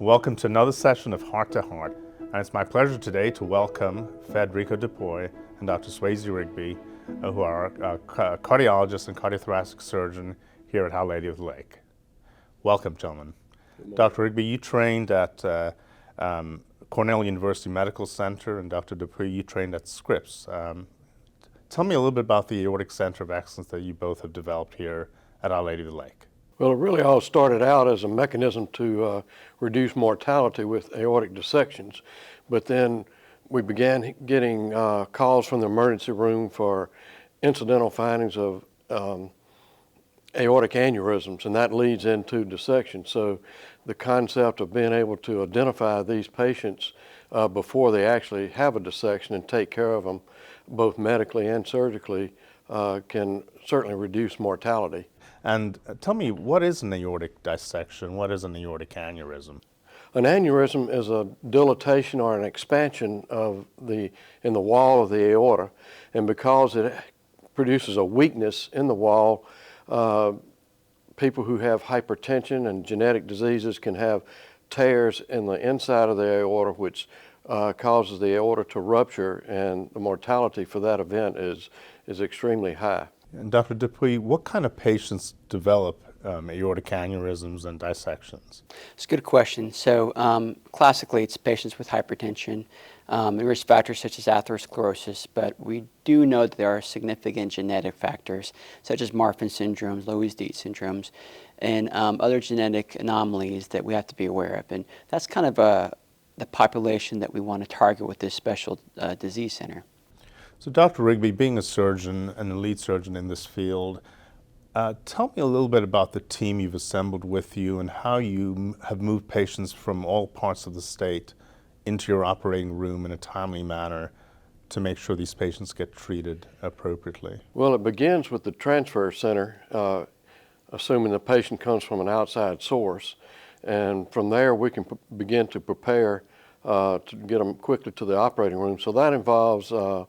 Welcome to another session of Heart to Heart, and it's my pleasure today to welcome Federico Dupuy and Dr. Swayze Rigby, who are a cardiologist and cardiothoracic surgeon here at Our Lady of the Lake. Welcome, gentlemen. Dr. Rigby, you trained at Cornell University Medical Center, and Dr. Dupuy, you trained at Scripps. Tell me a little bit about the Aortic Center of Excellence that you both have developed here at Our Lady of the Lake. Well, it really all started out as a mechanism to reduce mortality with aortic dissections, but then we began getting calls from the emergency room for incidental findings of aortic aneurysms, and that leads into dissection. So the concept of being able to identify these patients before they actually have a dissection and take care of them both medically and surgically can certainly reduce mortality. And tell me, what is an aortic dissection? What is an aortic aneurysm? An aneurysm is a dilatation or an expansion in the wall of the aorta, and because it produces a weakness in the wall, people who have hypertension and genetic diseases can have tears in the inside of the aorta, which causes the aorta to rupture, and the mortality for that event is extremely high. And Dr. Dupuy, what kind of patients develop aortic aneurysms and dissections? It's a good question. So classically, it's patients with hypertension, risk factors such as atherosclerosis, but we do know that there are significant genetic factors such as Marfan syndromes, Loeys-Dietz syndromes, and other genetic anomalies that we have to be aware of. And that's kind of the population that we want to target with this special disease center. So Dr. Rigby, being a surgeon and a lead surgeon in this field, tell me a little bit about the team you've assembled with you and how you have moved patients from all parts of the state into your operating room in a timely manner to make sure these patients get treated appropriately. Well, it begins with the transfer center, assuming the patient comes from an outside source, and from there we can begin to prepare to get them quickly to the operating room. So that involves a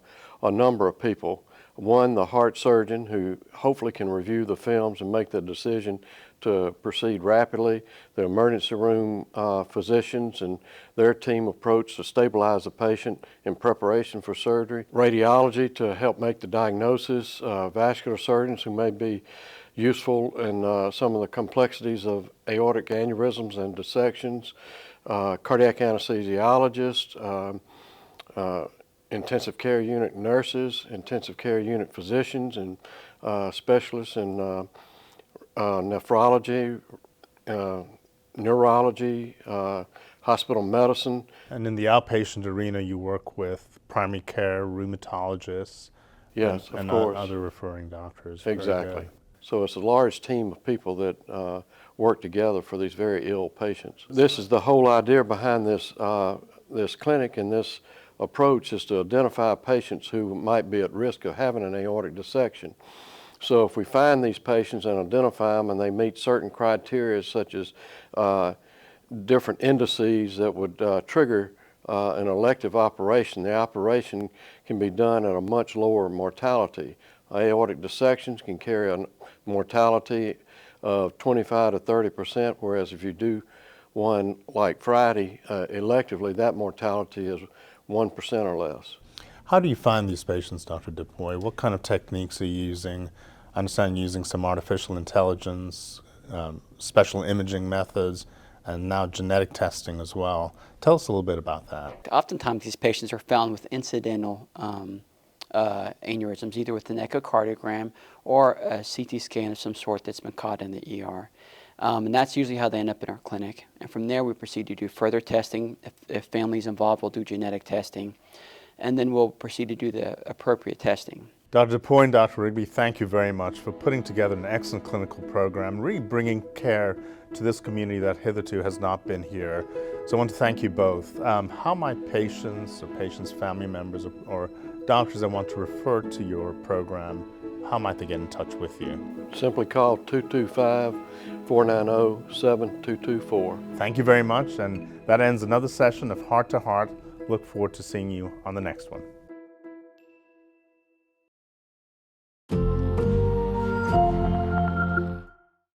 number of people. One, the heart surgeon, who hopefully can review the films and make the decision to proceed rapidly. The emergency room physicians and their team approach to stabilize the patient in preparation for surgery. Radiology to help make the diagnosis. Vascular surgeons who may be useful in some of the complexities of aortic aneurysms and dissections. Cardiac anesthesiologists. Intensive care unit nurses, intensive care unit physicians, and specialists in nephrology, neurology, hospital medicine. And in the outpatient arena, you work with primary care, rheumatologists, yes, and of course, other referring doctors. Exactly. So it's a large team of people that work together for these very ill patients. This is the whole idea behind this clinic, and this approach is to identify patients who might be at risk of having an aortic dissection. So if we find these patients and identify them and they meet certain criteria such as different indices that would trigger an elective operation, the operation can be done at a much lower mortality. Aortic dissections can carry a mortality of 25 to 30%, whereas if you do one like Friday electively, that mortality is 1% or less. How do you find these patients, Dr. Dupuy? What kind of techniques are you using? I understand you're using some artificial intelligence, special imaging methods, and now genetic testing as well. Tell us a little bit about that. Oftentimes these patients are found with incidental aneurysms, either with an echocardiogram or a CT scan of some sort that's been caught in the ER. And that's usually how they end up in our clinic. And from there, we proceed to do further testing. If family's involved, we'll do genetic testing. And then we'll proceed to do the appropriate testing. Dr. Dupuy and Dr. Rigby, thank you very much for putting together an excellent clinical program, really bringing care to this community that hitherto has not been here. So I want to thank you both. How might patients or patients' family members or doctors that want to refer to your program, how might they get in touch with you? Simply call 225-490-7224. Thank you very much, and that ends another session of Heart to Heart. Look forward to seeing you on the next one.